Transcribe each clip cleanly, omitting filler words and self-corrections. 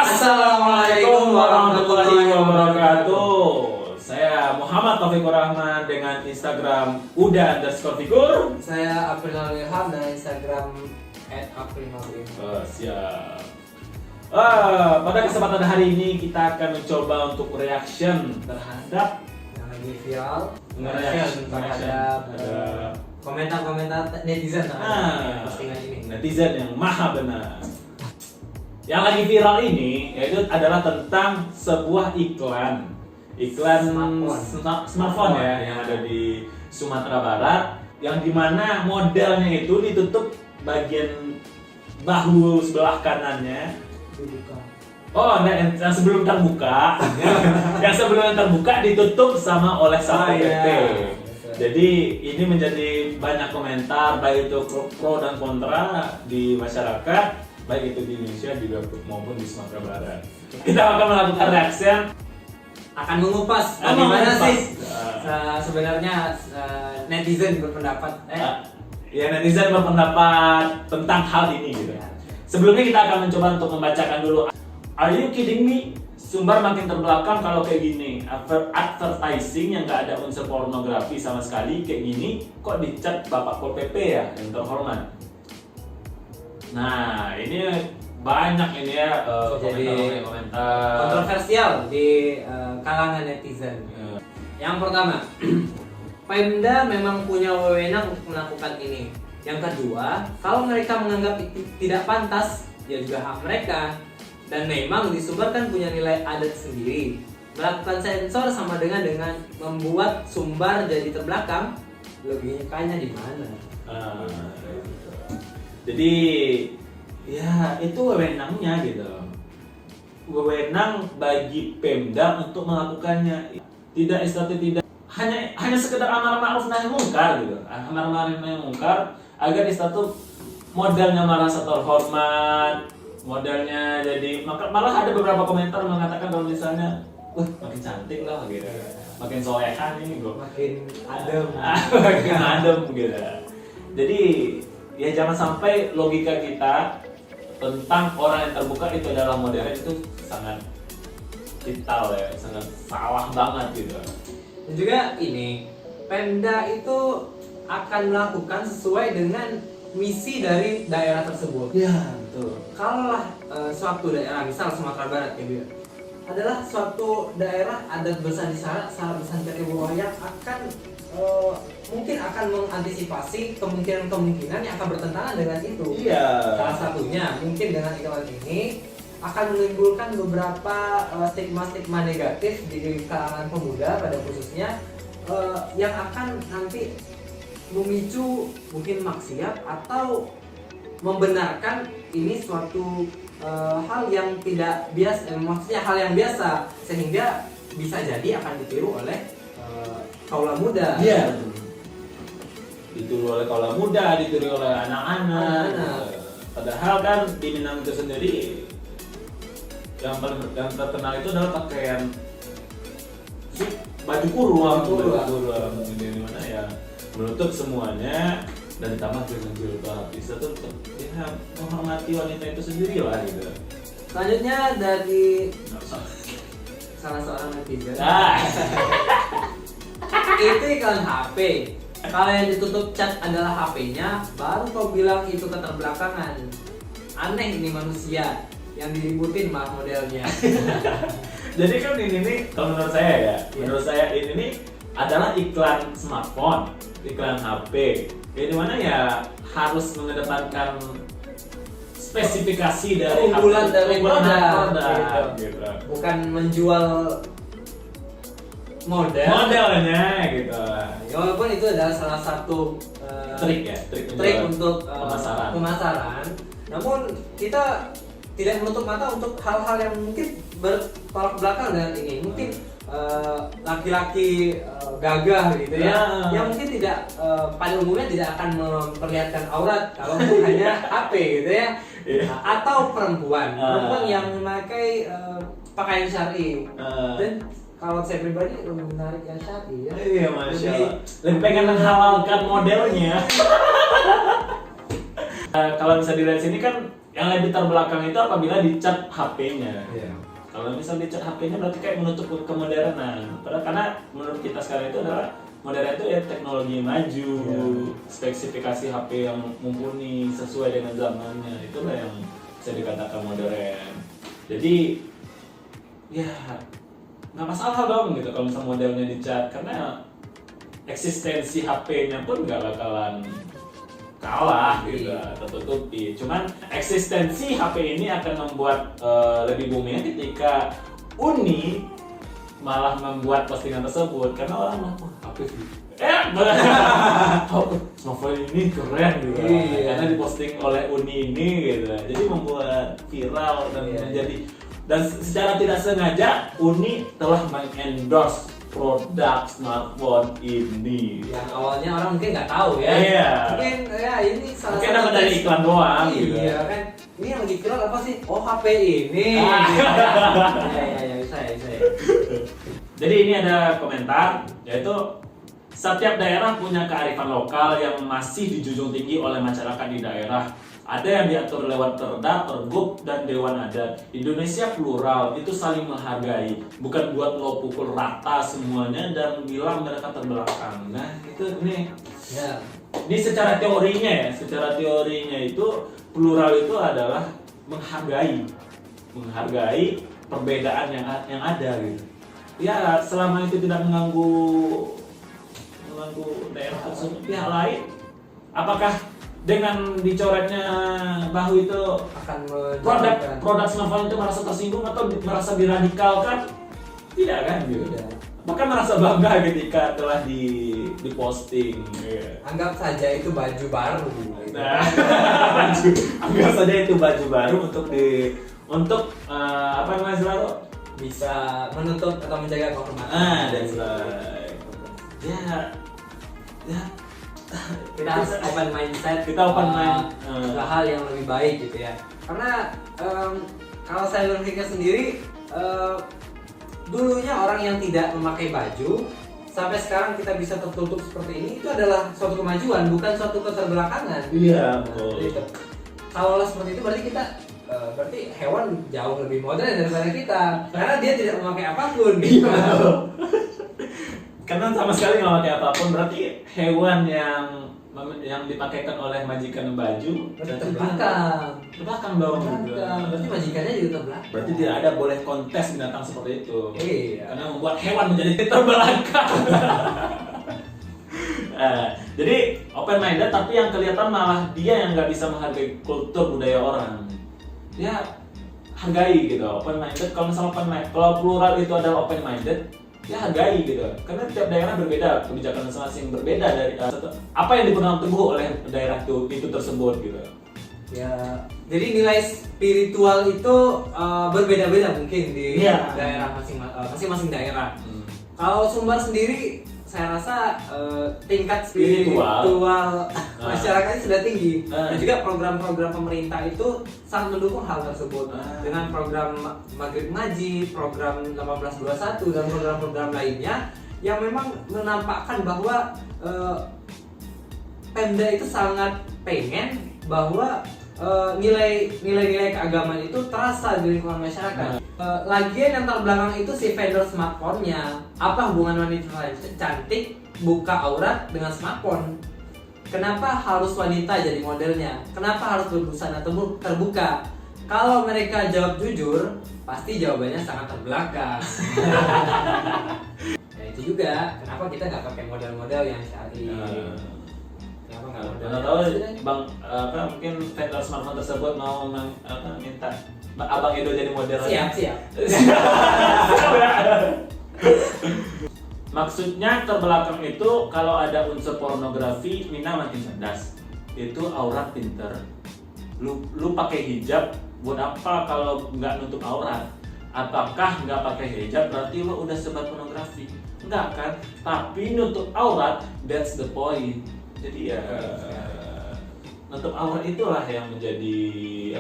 Assalamualaikum warahmatullahi wabarakatuh. Saya Muhammad Taufikur Rahman dengan Instagram uda_fikur. Saya April Ilham dengan Instagram @aprililham. Siap. Pada kesempatan hari ini kita akan mencoba untuk reaction terhadap Yang lagi viral, reaction terhadap komentar-komentar netizen postingan ini. Netizen yang maha benar. Yang lagi viral ini yaitu adalah tentang sebuah iklan smartphone ya yang ada di Sumatera Barat, yang dimana modelnya itu ditutup bagian bahu sebelah kanannya. Dibuka. Oh, yang sebelum terbuka, yang sebelum terbuka ditutup sama oleh Satpol PP. Jadi ini menjadi banyak komentar baik itu pro dan kontra di masyarakat, baik itu di Indonesia juga maupun di Sumatera Barat. Kita akan melakukan reaction, Akan mengupas bagaimana sih sebenarnya netizen berpendapat netizen berpendapat tentang hal ini gitu. Sebelumnya kita akan mencoba untuk membacakan dulu. Are you kidding me? Sumber makin terbelakang kalau kayak gini. Advertising yang nggak ada unsur pornografi sama sekali kayak gini, kok dicap Bapak Pol PP ya yang terhormat. Nah ini banyak ini ya komentar kontroversial di kalangan netizen. Yang pertama, Pemda memang punya wewenang untuk melakukan ini. Yang kedua, kalau mereka menganggap itu tidak pantas, ya juga hak mereka. Dan memang di Sumber kan punya nilai adat sendiri. Melakukan sensor sama dengan membuat Sumbar jadi terbelakang. Logikanya di mana? Jadi ya itu wewenangnya gitu. Wewenang bagi Pemda untuk melakukannya. Tidak hanya sekedar amar ma'ruf nahi mungkar gitu. Amar ma'ruf nahi mungkar agar istatut modelnya merasa terhormat, modelnya jadi malah ada beberapa komentar mengatakan kalau misalnya makin cantik lah gitu, makin solehan ini bro, makin adem makin adem gitu. Jadi ya jangan sampai logika kita tentang orang yang terbuka itu adalah modelnya itu sangat vital ya, sangat salah banget gitu. Dan juga ini Pemda itu akan melakukan sesuai dengan misi dari daerah tersebut. Ya betul. Kalaulah suatu daerah, misal Sumatera Barat ya, adalah suatu daerah adat bersandi syarat bersandi bawah yang akan mungkin akan mengantisipasi kemungkinan yang akan bertentangan dengan itu. Iya. Salah satunya mungkin dengan iklan ini akan menimbulkan beberapa stigma negatif di kalangan pemuda pada khususnya yang akan nanti memicu mungkin maksiat atau membenarkan ini suatu hal yang tidak biasa, maksudnya hal yang biasa, sehingga bisa jadi akan ditiru oleh kaula muda. Iya. Ditiru oleh kaula muda, ditiru oleh anak-anak. Padahal kan di Minang itu sendiri yang terkenal itu adalah pakaian baju kurung, di mana ya menutup semuanya dan ditambah dengan jilbab. Bisa tuh ya menghormati wanita itu sendiri lah gitu. Selanjutnya dari salah seorang netizen. Itu iklan HP. Kalau yang ditutup cat adalah HP-nya, baru kau bilang itu keterbelakangan. Aneh ini manusia yang diributin malah modelnya. Jadi kan ini nih kalau menurut saya ya, menurut saya ini nih adalah iklan smartphone, iklan HP. Di mana ya harus mengedepankan spesifikasi dari keunggulan dari produk gitu. Bukan menjual modelnya gitu. Ya, walaupun itu adalah salah satu trik untuk pemasaran. Namun kita tidak menutup mata untuk hal-hal yang mungkin bertolak belakang dengan ini. Mungkin laki-laki gagah gitu ya, yang mungkin tidak pada umumnya tidak akan memperlihatkan aurat kalau hanya HP gitu ya. Atau perempuan yang memakai pakaian syar'i. Dan kalau saya pribadi lebih menarik yang syar'i ya. Iya, masya Allah. Lebih pengen menghalalkan modelnya. Kalau bisa dilihat sini kan Yang lebih terbelakang itu apabila dicat HP-nya. Iya. Kalau misal dicat HP-nya berarti kayak menutup kemodernan. Padahal karena menurut kita sekarang itu adalah modern itu ya teknologi maju, spesifikasi HP yang mumpuni sesuai dengan zamannya, itulah yang bisa dikatakan modern. Jadi ya nggak masalah dong gitu kalau misal modelnya dicat, karena eksistensi HP-nya pun nggak bakalan kalah gitu, tertutupi. Cuman eksistensi HP ini akan membuat lebih booming ketika Uni malah membuat postingan tersebut, karena orang wah HP smartphone ini keren gitu, karena diposting oleh Uni ini gitu, jadi membuat viral dan menjadi, dan secara tidak sengaja Uni telah mengendorse produk smartphone ini yang awalnya orang mungkin nggak tahu ya. Iya. Mungkin ya ini salah mungkin satu dapat dari iklan doang iya, gitu. Iya kan. Ini yang lagi viral apa sih? Oh HP ini. Ya bisa ya. Jadi ini ada komentar, yaitu setiap daerah punya kearifan lokal yang masih dijunjung tinggi oleh masyarakat di daerah. Ada yang diatur lewat perda, pergub, dan dewan adat. Indonesia plural, itu saling menghargai. Bukan buat lo pukul rata semuanya dan bilang mereka terbelakang. Nah itu nih. Ya. Ini secara teorinya ya, secara teorinya itu plural itu adalah menghargai perbedaan yang ada gitu. Ya selama itu tidak mengganggu daerah tersebut pihak lain, apakah dengan dicoretnya bahu itu Akan produk smartphone itu merasa tersinggung atau merasa diradikalkan? Tidak kan gitu. Tidak. Bahkan merasa bangga ketika telah diposting. Anggap saja itu baju baru. Nah, anggap saja itu baju baru untuk apa namanya selalu Bisa menuntut atau menjaga kehormatan. dan ya Kita harus open mindset. Kita open mind. Ke hal yang lebih baik gitu ya. Karena kalau saya berpikir sendiri, dulunya orang yang tidak memakai baju sampai sekarang kita bisa tertutup seperti ini, itu adalah suatu kemajuan, bukan suatu keterbelakangan. Iya, betul. Kalau seperti itu berarti kita berarti hewan jauh lebih modern daripada kita, karena dia tidak memakai apapun gitu. Karena sama sekali nggak pakai apapun, berarti hewan yang dipakaikan oleh majikan baju terbelakang dong. Berarti majikannya juga terbelakang. Berarti tidak ada boleh kontes binatang seperti itu. Iya. Karena membuat hewan menjadi terbelakang. Jadi open minded, tapi yang kelihatan malah dia yang nggak bisa menghargai kultur budaya orang. Ya hargai gitu, open minded. Kalau misalnya kalau plural itu adalah open minded, ya hargai gitu. Karena tiap daerah berbeda, kebijakan masing-masing berbeda dari apa yang dipegang teguh oleh daerah itu tersebut gitu. Ya, jadi nilai spiritual itu berbeda-beda mungkin di daerah masing-masing daerah. Kalau Sumbar sendiri, saya rasa tingkat spiritual masyarakatnya sudah tinggi, dan juga program-program pemerintah itu sangat mendukung hal tersebut dengan program Maghrib Ngaji, program 1821 dan program-program lainnya yang memang menampakkan bahwa Pemda itu sangat pengen bahwa nilai-nilai keagamaan itu terasa di lingkungan masyarakat. Lagian yang terbelakang itu si vendor smartphone-nya. Apa hubungan wanita cantik buka aurat dengan smartphone? Kenapa harus wanita jadi modelnya? Kenapa harus berbusana terbuka? Kalau mereka jawab jujur, pasti jawabannya sangat terbelakang. Nah itu juga kenapa kita nggak pakai model-model yang syar'i. Nggak tahu bang mungkin vendor smartphone tersebut mau minta Abang Edo jadi model. Siap. Maksudnya terbelakang itu kalau ada unsur pornografi, Mina makin cerdas. Itu aurat pinter. Lu pakai hijab buat apa kalau nggak nutup aurat? Apakah nggak pakai hijab berarti lu udah sebar pornografi? Enggak kan? Tapi nutup aurat, that's the point. Jadi ya nutup aurat itulah yang menjadi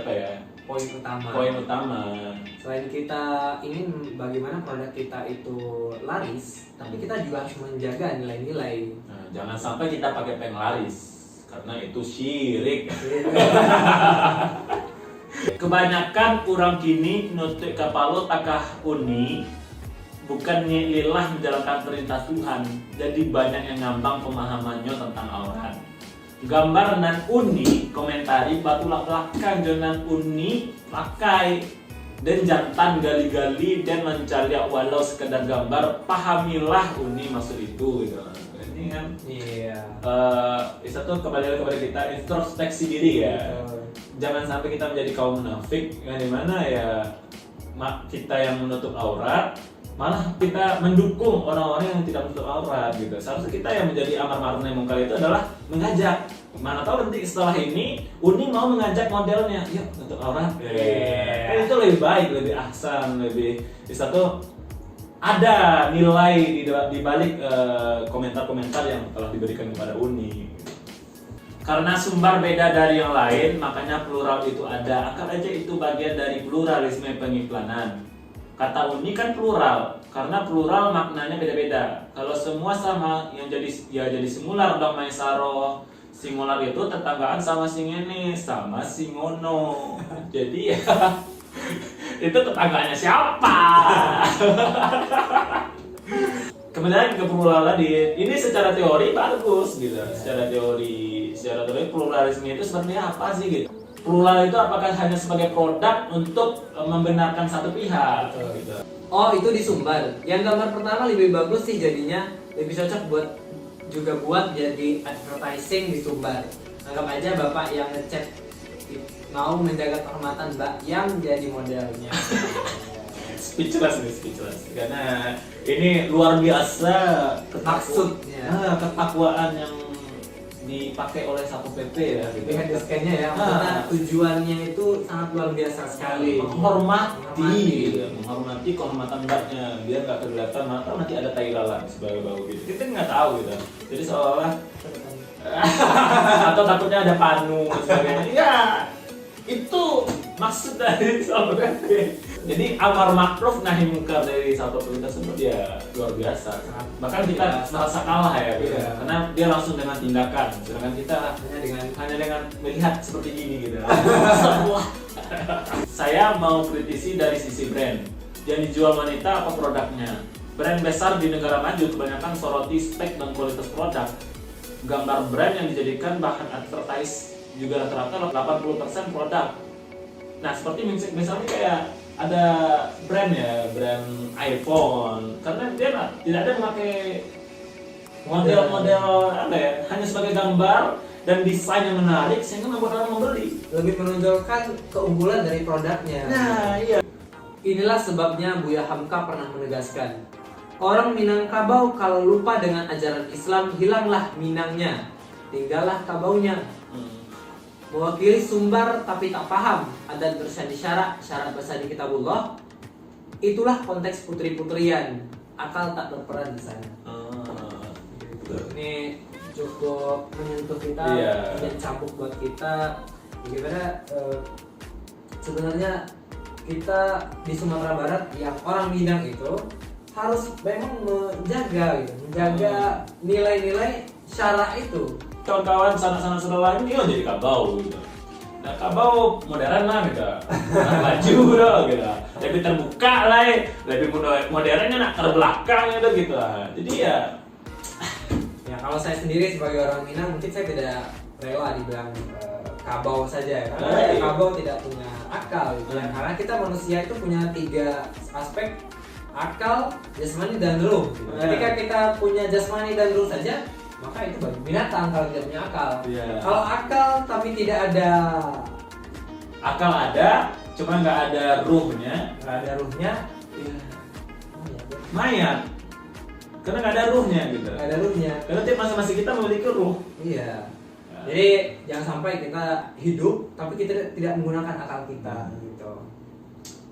apa ya? Poin utama. Selain kita ingin bagaimana produk kita itu laris, tapi kita juga harus menjaga nilai-nilai. Nah, jangan sampai kita pakai penglaris karena itu syirik. Kebanyakan orang kini nutuk kapalo takah uni bukannya lillah menjalankan perintah Tuhan. Jadi banyak yang ngambang pemahamannya tentang aurat. Gambar nan uni komentari batu belakang jonan uni pakai dan jantan gali-gali dan mencari walau sekedar gambar, pahamilah uni maksud itu gitu. Ini kan Iya. satu kembali kepada kita introspeksi diri ya. Jangan sampai kita menjadi kaum munafik yang dimana ya kita yang menutup aurat, malah kita mendukung orang-orang yang tidak menutup aurat gitu. Seharusnya kita yang menjadi amar ma'ruf nahi munkar itu adalah mengajak. Mana tahu nanti setelah ini Uni mau mengajak modelnya, yuk menutup aurat. Itu lebih baik, lebih ahsan, lebih satu ada nilai di balik komentar-komentar yang telah diberikan kepada Uni. Karena sumber beda dari yang lain, makanya plural itu ada. Anggap aja itu bagian dari pluralisme pengiklanan. Kata Uni kan plural, karena plural maknanya beda-beda. Kalau semua sama, yang jadi singular dong maesaro. Singular itu tetanggaan sama sing ini, sama sing ngono. Jadi ya itu tetangganya siapa? Kemudian ke plural tadi, ini secara teori bagus gitu. Secara teori pluralisme itu seperti apa sih gitu? Plural itu apakah hanya sebagai produk untuk membenarkan satu pihak? Gitu. Oh, itu di Sumbar. Yang gambar pertama lebih bagus sih, jadinya lebih cocok buat jadi advertising di Sumbar. Anggap aja bapak yang ngechat mau menjaga kehormatan mbak yang jadi modelnya. speechless karena ini luar biasa Maksudnya ketakwaan yang dipakai oleh Satpol PP ya gitu. Lihat scan-nya ya, maksudnya tujuannya itu sangat luar biasa sekali. Menghormati kehormatan mbaknya biar nggak kelihatan mata nanti ada tai lalat sebagai bau gitu. Kita nggak tahu gitu. Jadi seolah atau takutnya ada panu dan sebagainya. Ya itu maksud dari Satpol PP. Jadi amar ma'ruf nahi munkar dari Satpol PP tersebut ya luar biasa. Bahkan kita merasa kalah ya gitu. Karena dia langsung dengan tindakan, sedangkan kita hanya dengan melihat seperti ini gitu. Saya mau kritisi dari sisi brand. Yang dijual wanita apa produknya? Brand besar di negara maju kebanyakan soroti spek dan kualitas produk. Gambar brand yang dijadikan bahan advertise juga rata-rata 80% produk. Nah, seperti misalnya kayak ada brand ya, brand iPhone, karena dia tidak ada memakai model-model apa ya, hanya sebagai gambar dan desain yang menarik sehingga membuat orang membeli. Lebih menonjolkan keunggulan dari produknya. Nah, iya. Inilah sebabnya Buya Hamka pernah menegaskan, orang Minangkabau kalau lupa dengan ajaran Islam, hilanglah Minangnya, tinggallah kabaunya. Mewakili Sumbar tapi tak paham adat bersani syarat bersani kitabullah, itulah konteks putri-putrian, akal tak berperan di sana. Ini cukup menyentuh kita, dan cambuk buat kita. Bagaimana sebenarnya kita di Sumatera Barat yang orang Minang itu harus memang menjaga nilai-nilai syara itu. Kawan-kawan sanak-sanak saudara lain dia jadi kabau gitu. Nah, kabau modern lah gitu. Maju loh gitu. Lebih terbuka lah, lebih modernnya nak terbelakang gitu. Jadi ya kalau saya sendiri sebagai orang Minang mungkin saya tidak rela dibilang kabau saja, karena kabau tidak punya akal gitu. Karena kita manusia itu punya 3 aspek, akal, jasmani dan ruh. Ketika kita punya jasmani dan ruh saja, maka itu bagi binatang kalau tidak punya akal. Kalau akal tapi tidak ada, akal ada, cuma nggak ada ruhnya, mayat. Karena nggak ada ruhnya gitu. Karena tiap masing-masing kita memiliki ruh. Iya. Jadi jangan sampai kita hidup tapi kita tidak menggunakan akal kita gitu.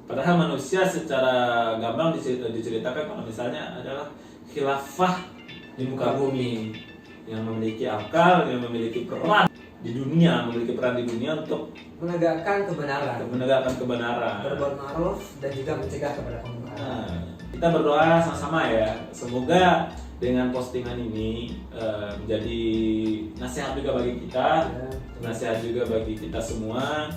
Padahal manusia secara gamblang diceritakan kalau misalnya adalah khilafah di muka bumi, yang memiliki akal, yang memiliki peran di dunia, untuk menegakkan kebenaran, berbuat ma'ruf dan juga mencegah kepada kemungkaran. Kita berdoa sama-sama ya, semoga dengan postingan ini menjadi nasihat juga bagi kita, nasihat juga bagi kita semua.